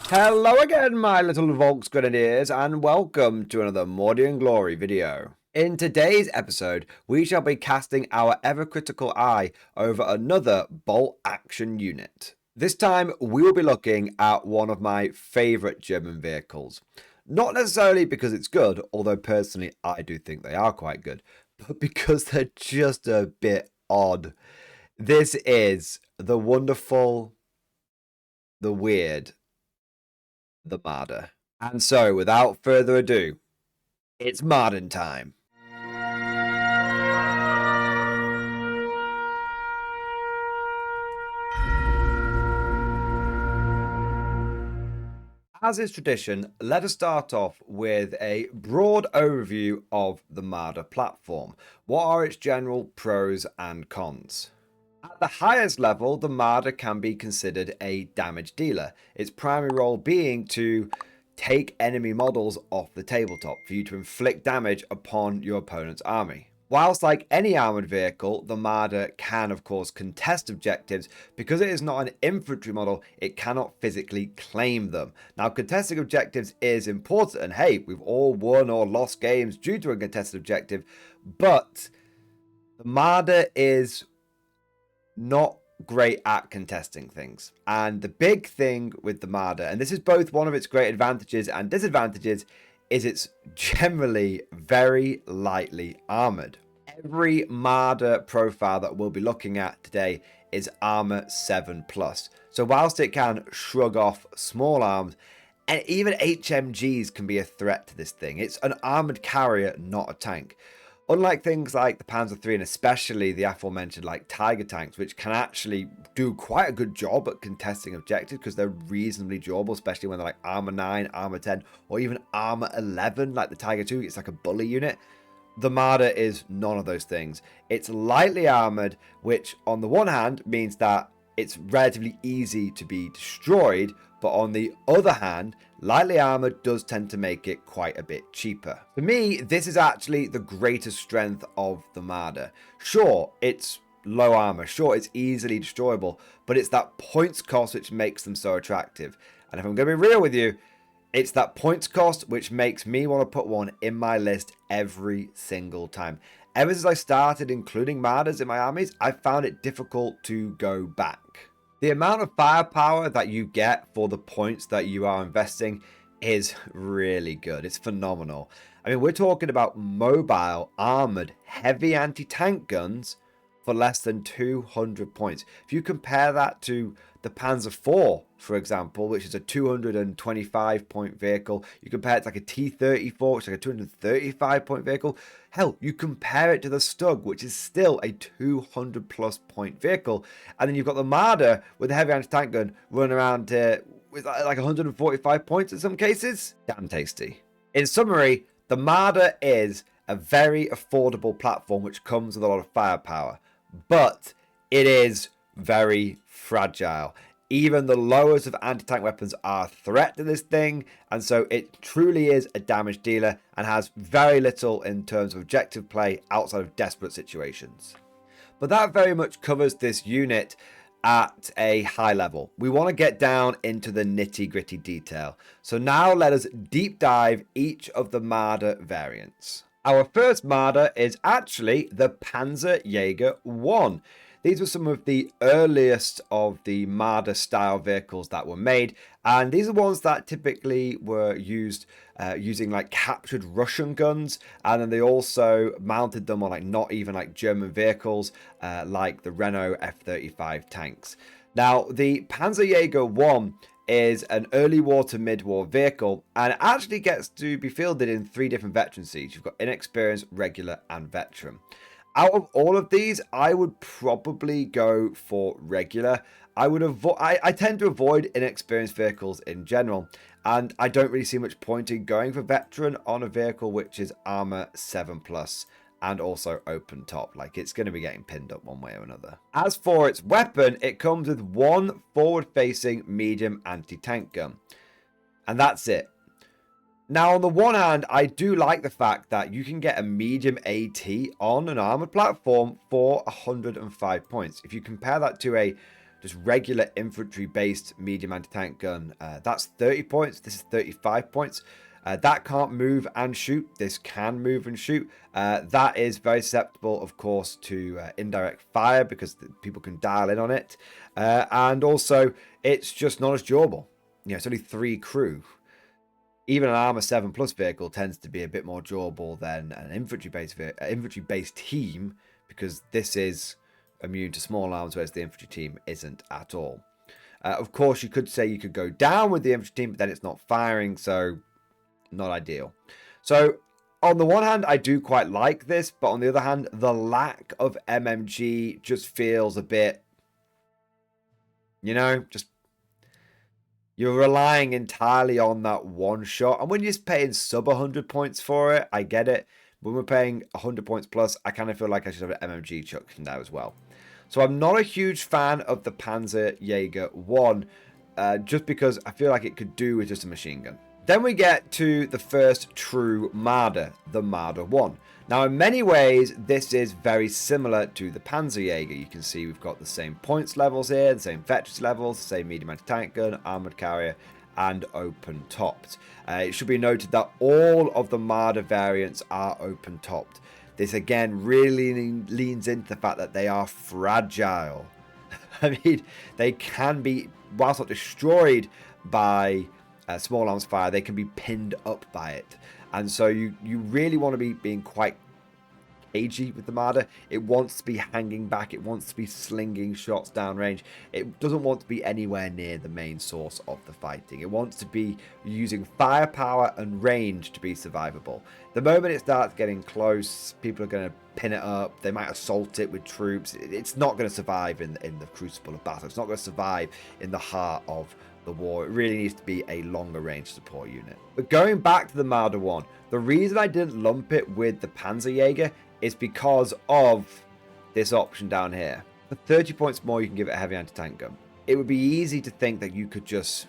Hello again, my little Volksgrenadiers, and welcome to another Mordian Glory video. In today's episode, we shall be casting our ever-critical eye over another bolt action unit. This time, we will be looking at one of my favourite German vehicles. Not necessarily because it's good, although personally I do think they are quite good, but because they're just a bit odd. This is the wonderful, the weird, the Marder. And so, without further ado, it's Marden time. As is tradition, let us start off with a broad overview of the Marder platform. What are its general pros and cons? At the highest level, the Marder can be considered a damage dealer, its primary role being to take enemy models off the tabletop for you to inflict damage upon your opponent's army. Whilst like any armoured vehicle, the Marder can of course contest objectives. Because it is not an infantry model, it cannot physically claim them. Now, contesting objectives is important, and hey, we've all won or lost games due to a contested objective, but the Marder is not great at contesting things. And the big thing with the Marder, and this is both one of its great advantages and disadvantages, is it's generally very lightly armored. Every Marder profile that we'll be looking at today is armor 7+. So whilst it can shrug off small arms, and even HMGs can be a threat to this thing, it's an armored carrier, not a tank. Unlike things like the Panzer III and especially the aforementioned like Tiger tanks, which can actually do quite a good job at contesting objectives because they're reasonably durable, especially when they're like armor 9, armor 10, or even armor 11, like the Tiger II. It's like a bully unit. The Marder is none of those things. It's lightly armored, which on the one hand means that it's relatively easy to be destroyed, but on the other hand, lightly armored does tend to make it quite a bit cheaper. For me, this is actually the greatest strength of the Marder. Sure, it's low armor, sure, it's easily destroyable, but it's that points cost which makes them so attractive. And if I'm going to be real with you, it's that points cost which makes me want to put one in my list every single time. Ever since I started including Marders in my armies, I've found it difficult to go back. The amount of firepower that you get for the points that you are investing is really good. It's phenomenal. I mean, we're talking about mobile, armored, heavy anti-tank guns for less than 200 points. If you compare that to the Panzer IV, for example, which is a 225 point vehicle, you compare it to like a T-34, which is like a 235 point vehicle. Hell, you compare it to the Stug, which is still a 200 plus point vehicle. And then you've got the Marder with a heavy anti-tank gun running around with like 145 points in some cases. Damn tasty. In summary, the Marder is a very affordable platform which comes with a lot of firepower, but it is very fragile. Even the lowest of anti-tank weapons are a threat to this thing, and so it truly is a damage dealer and has very little in terms of objective play outside of desperate situations. But that very much covers this unit at a high level. We want to get down into the nitty-gritty detail. So now let us deep dive each of the Marder variants. Our first Marder is actually the Panzerjäger 1. These were some of the earliest of the Marder style vehicles that were made, and these are ones that typically were used using like captured Russian guns, and then they also mounted them on like not even like German vehicles like the Renault F-35 tanks. Now the Panzerjäger 1 is an early war to mid-war vehicle, and it actually gets to be fielded in 3 different veteran seats. You've got inexperienced, regular, and veteran. Out of all of these, I would probably go for regular. I tend to avoid inexperienced vehicles in general, and I don't really see much point in going for veteran on a vehicle which is armor 7+ and also open top. Like, it's going to be getting pinned up one way or another. As for its weapon, it comes with one forward-facing medium anti-tank gun, and that's it. Now, on the one hand, I do like the fact that you can get a medium AT on an armored platform for 105 points. If you compare that to a just regular infantry-based medium anti-tank gun, that's 30 points. This is 35 points. That can't move and shoot. This can move and shoot. That is very susceptible, of course, to indirect fire because people can dial in on it. And also, it's just not as durable. You know, it's only 3 crew. Even an armor 7+ vehicle tends to be a bit more durable than an infantry-based team, because this is immune to small arms, whereas the infantry team isn't at all. Of course, you could say you could go down with the infantry team, but then it's not firing, so not ideal. So on the one hand, I do quite like this, but on the other hand, the lack of MMG just feels a bit, you know, just you're relying entirely on that one shot. And when you're just paying sub 100 points for it, I get it. When we're paying 100 points plus, I kind of feel like I should have an MMG chucked in there as well. So I'm not a huge fan of the Panzerjäger 1, just because I feel like it could do with just a machine gun. Then we get to the first true Marder, the Marder 1. Now, in many ways, this is very similar to the Panzerjäger. You can see we've got the same points levels here, the same veterans levels, the same medium anti-tank gun, armored carrier, and open-topped. It should be noted that all of the Marder variants are open-topped. This, again, really leans into the fact that they are fragile. I mean, they can be, whilst not destroyed by small arms fire, they can be pinned up by it. And so you really want to be being quite cagey with the Marder. It wants to be hanging back. It wants to be slinging shots downrange. It doesn't want to be anywhere near the main source of the fighting. It wants to be using firepower and range to be survivable. The moment it starts getting close, people are going to pin it up. They might assault it with troops. It's not going to survive in the crucible of battle. It's not going to survive in the heart of the war. It really needs to be a longer range support unit. But going back to the Marder 1, the reason I didn't lump it with the Panzerjäger is because of this option down here. For 30 points more, you can give it a heavy anti-tank gun. It would be easy to think that you could just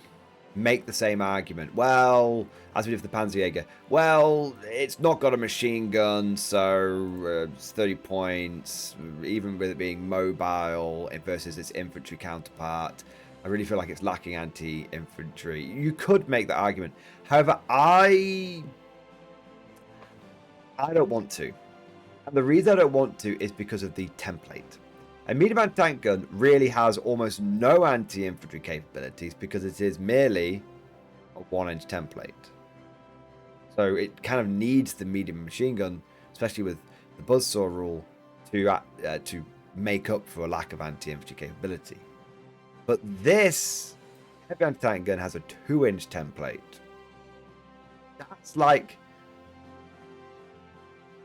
make the same argument. Well, as we did for the Panzerjäger, well, it's not got a machine gun, so it's 30 points, even with it being mobile versus its infantry counterpart. I really feel like it's lacking anti-infantry. You could make that argument. However, I don't want to. And the reason I don't want to is because of the template. A medium anti-tank gun really has almost no anti-infantry capabilities because it is merely a 1-inch template. So it kind of needs the medium machine gun, especially with the buzzsaw rule, to make up for a lack of anti-infantry capability. But this heavy anti-tank gun has a 2-inch template. That's like,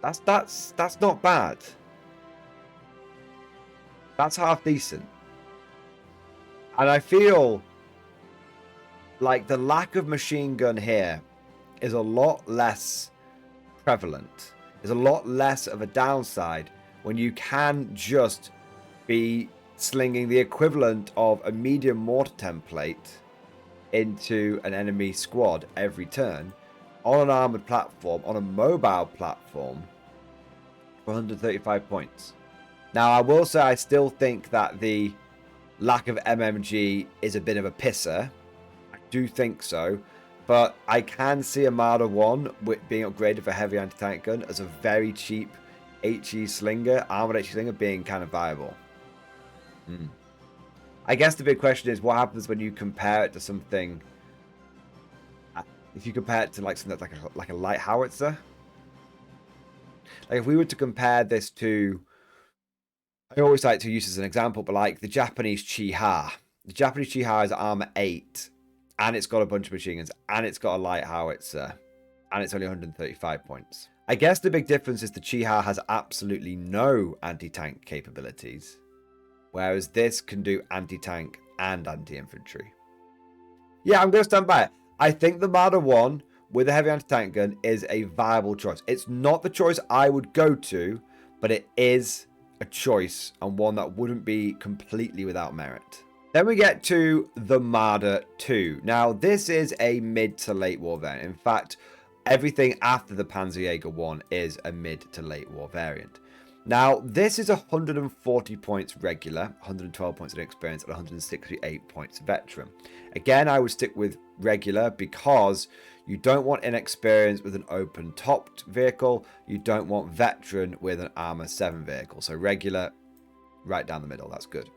that's not bad. That's half decent. And I feel like the lack of machine gun here is a lot less prevalent. There's a lot less of a downside when you can just be slinging the equivalent of a medium mortar template into an enemy squad every turn on an armored platform, on a mobile platform, for 135 points. Now, I will say I still think that the lack of MMG is a bit of a pisser. I do think so. But I can see a Marder 1 being upgraded for heavy anti-tank gun as a very cheap HE slinger, armored HE slinger, being kind of viable. I guess the big question is what happens when you compare it to something. If you compare it to like something that's like a light howitzer. Like if we were to compare this to, I always like to use as an example, but like the Japanese Chiha. The Japanese Chiha is armor 8, and it's got a bunch of machine guns, and it's got a light howitzer, and it's only 135 points. I guess the big difference is the Chiha has absolutely no anti-tank capabilities, whereas this can do anti-tank and anti-infantry. Yeah, I'm going to stand by it. I think the Marder 1 with a heavy anti-tank gun is a viable choice. It's not the choice I would go to, but it is a choice, and one that wouldn't be completely without merit. Then we get to the Marder 2. Now, this is a mid to late war variant. In fact, everything after the Panzerjäger 1 is a mid to late war variant. Now, this is 140 points regular, 112 points in experience, and 168 points veteran. Again, I would stick with regular because you don't want inexperience with an open-topped vehicle. You don't want veteran with an armor 7 vehicle. So regular, right down the middle. That's good.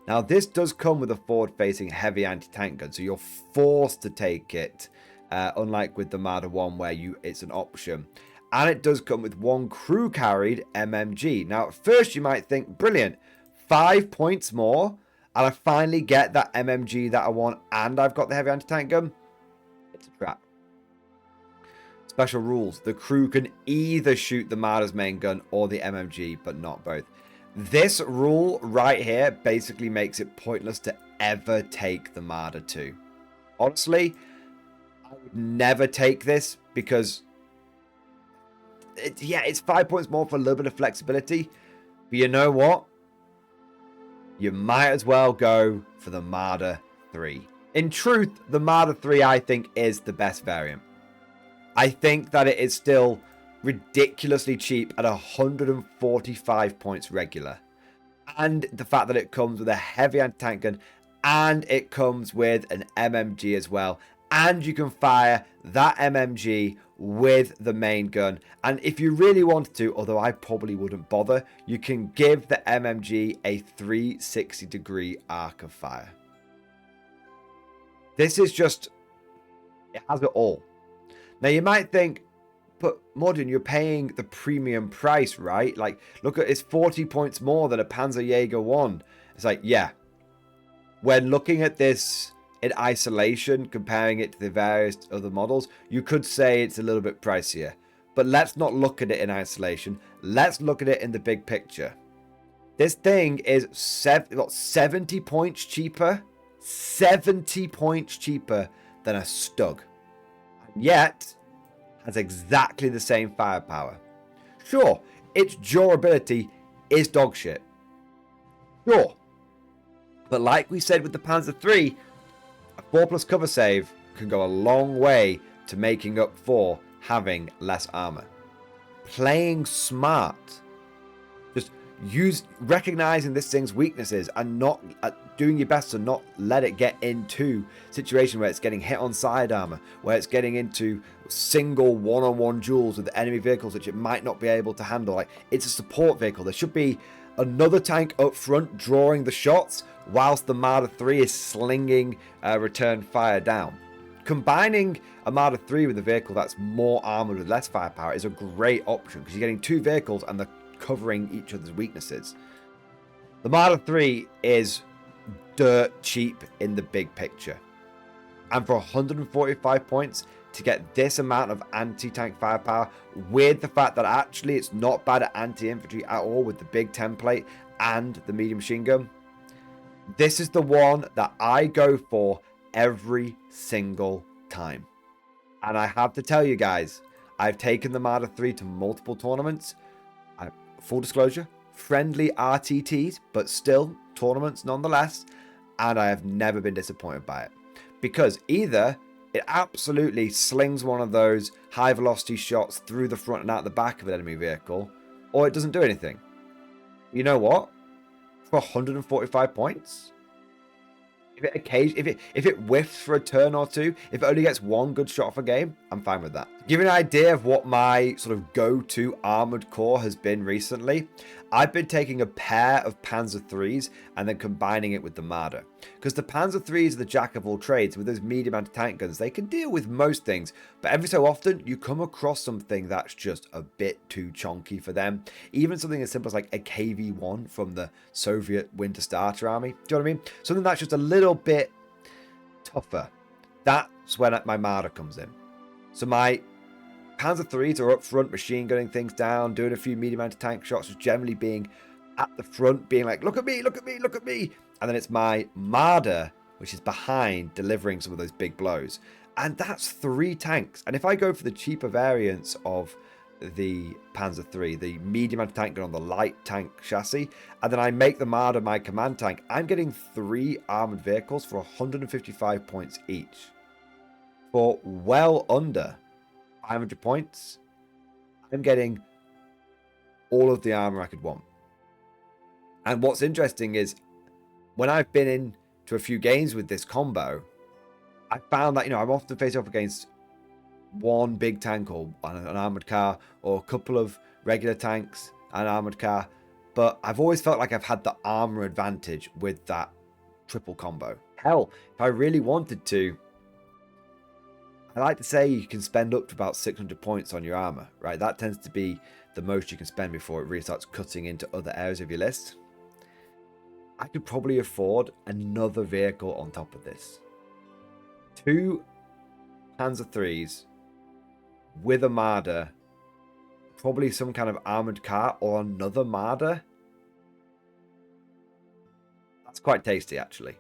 Now, this does come with a forward-facing heavy anti-tank gun, so you're forced to take it, unlike with the Marder 1 where it's an option. And it does come with one crew-carried MMG. Now, at first you might think, brilliant, 5 points more, and I finally get that MMG that I want, and I've got the heavy anti-tank gun. It's a trap. Special rules. The crew can either shoot the Marder's main gun or the MMG, but not both. This rule right here basically makes it pointless to ever take the Marder 2. Honestly, I would never take this because it's 5 points more for a little bit of flexibility. But you know what? You might as well go for the Marder 3. In truth, the Marder 3 I think is the best variant. I think that it is still ridiculously cheap at 145 points regular. And the fact that it comes with a heavy anti-tank gun and it comes with an MMG as well. And you can fire that MMG with the main gun. And if you really wanted to, although I probably wouldn't bother, you can give the MMG a 360-degree arc of fire. This is just, it has it all. Now you might think, but Mordian, you're paying the premium price, right? Like, look at it's 40 points more than a Panzerjäger 1. It's like, yeah. When looking at this in isolation, comparing it to the various other models, you could say it's a little bit pricier. But let's not look at it in isolation. Let's look at it in the big picture. This thing is 70 points cheaper. 70 points cheaper than a Stug. And yet, has exactly the same firepower. Sure, its durability is dog shit. Sure. But like we said with the Panzer III, a 4+ cover save can go a long way to making up for having less armor. Playing smart. Just recognizing this thing's weaknesses and not doing your best to not let it get into a situation where it's getting hit on side armor, where it's getting into single one-on-one duels with enemy vehicles which it might not be able to handle. Like, it's a support vehicle. There should be another tank up front drawing the shots whilst the Marder 3 is slinging return fire down. Combining a Marder 3 with a vehicle that's more armored with less firepower is a great option because you're getting two vehicles and they're covering each other's weaknesses. The Marder 3 is dirt cheap in the big picture. And for 145 points, to get this amount of anti-tank firepower with the fact that actually it's not bad at anti-infantry at all with the big template and the medium machine gun, this is the one that I go for every single time. And I have to tell you guys, I've taken the Marder 3 to multiple tournaments. Full disclosure, friendly RTTs, but still tournaments nonetheless. And I have never been disappointed by it. Because either it absolutely slings one of those high velocity shots through the front and out the back of an enemy vehicle, or it doesn't do anything. You know what? For 145 points, if it whiffs for a turn or two, if it only gets one good shot for game, I'm fine with that. To give you an idea of what my sort of go-to armored core has been recently, I've been taking a pair of Panzer IIIs and then combining it with the Marder. Because the Panzer IIIs are the jack of all trades. With those medium anti-tank guns, they can deal with most things. But every so often, you come across something that's just a bit too chonky for them. Even something as simple as like a KV-1 from the Soviet Winter Starter Army. Do you know what I mean? Something that's just a little bit tougher. That's when my Marder comes in. So my Panzer IIIs are up front, machine gunning things down, doing a few medium anti-tank shots, just generally being at the front, being like, look at me, look at me, look at me. And then it's my Marder, which is behind, delivering some of those big blows. And that's 3 tanks. And if I go for the cheaper variants of the Panzer III, the medium anti-tank gun on the light tank chassis, and then I make the Marder my command tank, I'm getting 3 armored vehicles for 155 points each. For well under 500 points, I'm getting all of the armor I could want. And what's interesting is when I've been into a few games with this combo, I found that, I'm often facing off against one big tank or an armored car, or a couple of regular tanks and an armored car, but I've always felt like I've had the armor advantage with that triple combo. Hell, if I really wanted to, I like to say you can spend up to about 600 points on your armor, right? That tends to be the most you can spend before it really starts cutting into other areas of your list. I could probably afford another vehicle on top of this. 2 Panzer IIIs with a Marder, probably some kind of armored car or another Marder. That's quite tasty, actually.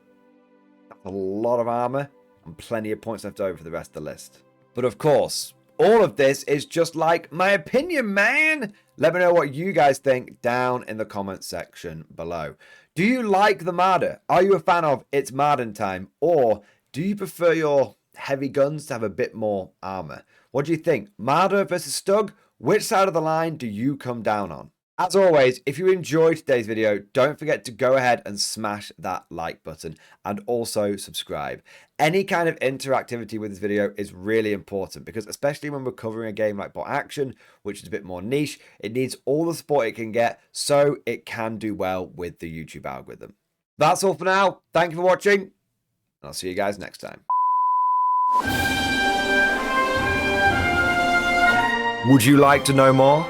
That's a lot of armor and plenty of points left over for the rest of the list. But of course, all of this is just like my opinion, man. Let me know what you guys think down in the comments section below. Do you like the Marder? Are you a fan of It's Marden Time? Or do you prefer your heavy guns to have a bit more armor? What do you think? Marder versus Stug? Which side of the line do you come down on? As always, if you enjoyed today's video, don't forget to go ahead and smash that like button and also subscribe. Any kind of interactivity with this video is really important because especially when we're covering a game like Bot Action, which is a bit more niche, it needs all the support it can get so it can do well with the YouTube algorithm. That's all for now. Thank you for watching, and I'll see you guys next time. Would you like to know more?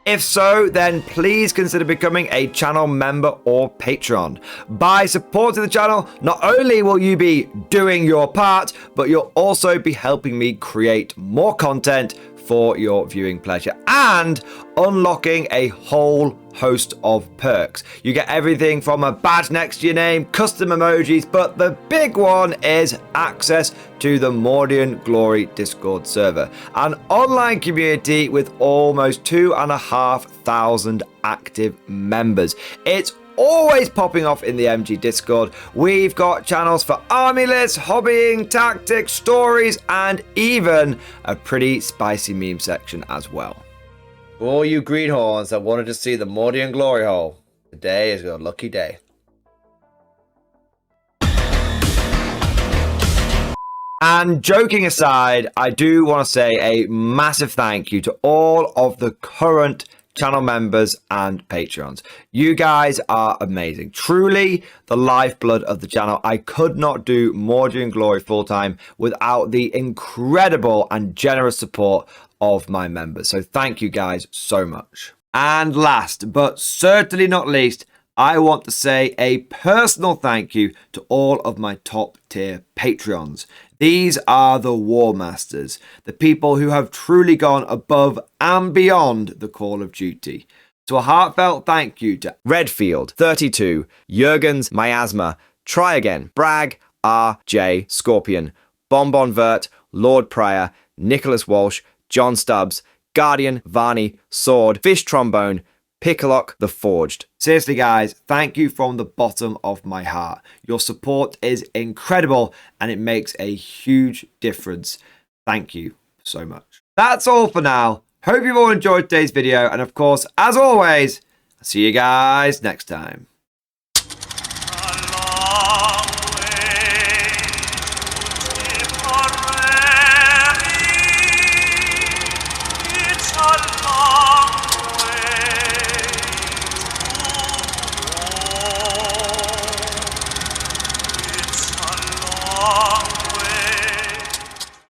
If so, then please consider becoming a channel member or patron. By supporting the channel, not only will you be doing your part, but you'll also be helping me create more content for your viewing pleasure and unlocking a whole host of perks. You get everything from a badge next to your name, custom emojis, but the big one is access to the Mordian Glory Discord server, an online community with almost 2,500 active members. It's always popping off in the MG Discord. We've got channels for army lists, hobbying, tactics, stories, and even a pretty spicy meme section as well. For all you greenhorns that wanted to see the Mordian glory hole, today is your lucky day. And joking aside, I do want to say a massive thank you to all of the current channel members and patrons. You guys are amazing. Truly the lifeblood of the channel. I could not do Mordian Glory full time without the incredible and generous support of my members. So thank you guys so much. And last but certainly not least, I want to say a personal thank you to all of my top tier Patreons. These are the War Masters, the people who have truly gone above and beyond the call of duty. So a heartfelt thank you to Redfield, 32, Jurgens, Miasma, Try Again, Bragg, R.J., Scorpion, Bonbon Vert, Lord Pryor, Nicholas Walsh, John Stubbs, Guardian, Varney, Sword, Fish Trombone, Picklock the Forged. Seriously guys, thank you from the bottom of my heart. Your support is incredible and it makes a huge difference. Thank you so much. That's all for now. Hope you've all enjoyed today's video, and of course, as always, I'll see you guys next time.